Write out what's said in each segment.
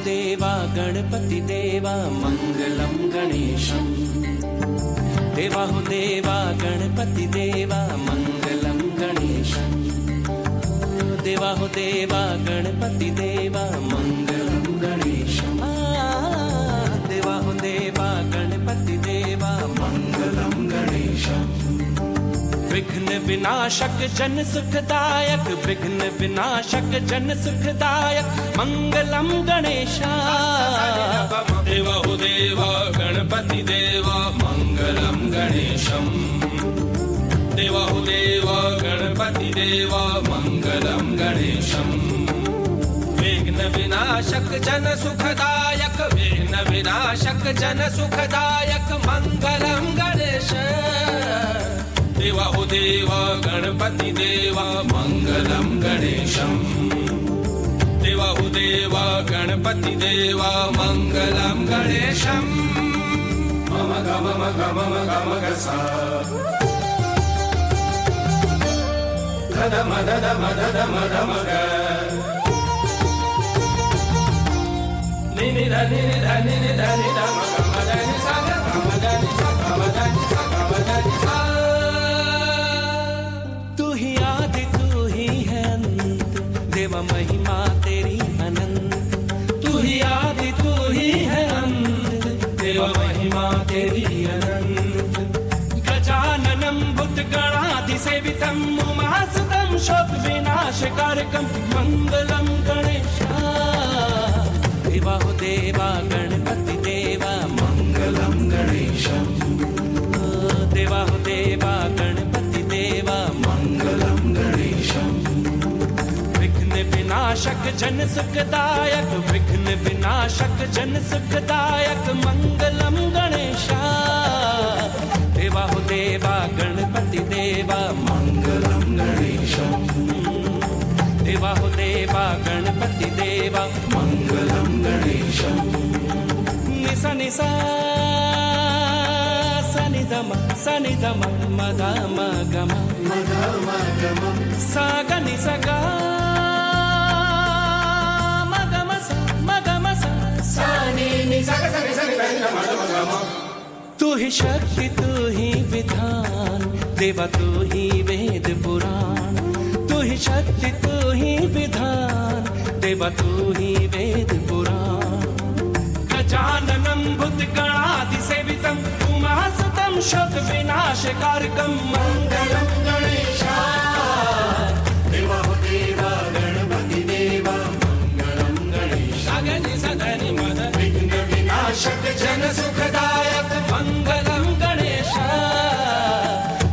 देवा गणपति देवा मंगलम गणेशम। देवा हो देवा गणपति देवा मंगलम गणेशम। देवा हो देवा गणपति देवा मंगलम गणेशम। देवा हो देवा गणपति देवा मंगलम गणेशम। विघ्न विनाशक जन सुखदायक, विघ्न विनाशक जन सुखदायक मंगलम गणेशा। देवा हो देवा गणपति देवा मंगलम गणेशम। देवा हो देवा गणपति देवा मंगलम गणेशम। विघ्न विनाशक जन सुखदायक, विघ्न विनाशक जन सुखदायक मंगलम गणेश। देवा हो देवा गणपति देवा मंगलम गणेशम। देवा हो देवा गणपति देवा मंगलम गणेशम। मम गम गम गम गसा धम धम धम धम ग नि नि धनि धनि धनि धम गम धनि सा गम धनि सा गम धनि सा गम धनि सा। तू ही आदि तू ही है अंत, देवा महिमा तेरी अनंत। तू ही आदि तू ही है अंत, देवा महिमा तेरी अनंत। गजाननं भूतगणाधि सेवितं उमासुतं शोक विनाशकारकं मंगलम गणेशा। देवा हो देवा गणपति देवा मंगलम गणेशम। देवा हो देवा गणपति देवा मंगलम गणेशम। विघ्न विनाशक जन सुखदायक, विघ्न विनाशक जन सुखदायक मंगलम गणेशा। देवा हो देवा गणपति देवा मंगलम गणेशम। देवा हो देवा गणपति देवा मंगलम गणेशम। निसा निसा सनि धम मदा मगम सा ग नि सा ग मगम सा सा नि नि सा ग सा नि सा नि ध नि म। तू ही शक्ति तू ही विधान, देवा तू ही वेद पुराण। तू ही शक्ति तू ही विधान, देवा तू ही वेद पुराण। गजाननं भूतगणाधि सेवितं उमासुतं शोक विनाशकारकं मंगलम गणेशा। देवा हो देवा गणपति देवा मंगलम गणेशा। धनि मद विघ्न विनाशक जन सुखदायक मंगलम गणेशा।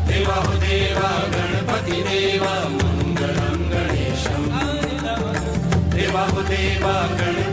देवा हो देवा गणपति देवा मंगलम गणेशम। देवा हो देवा गणपति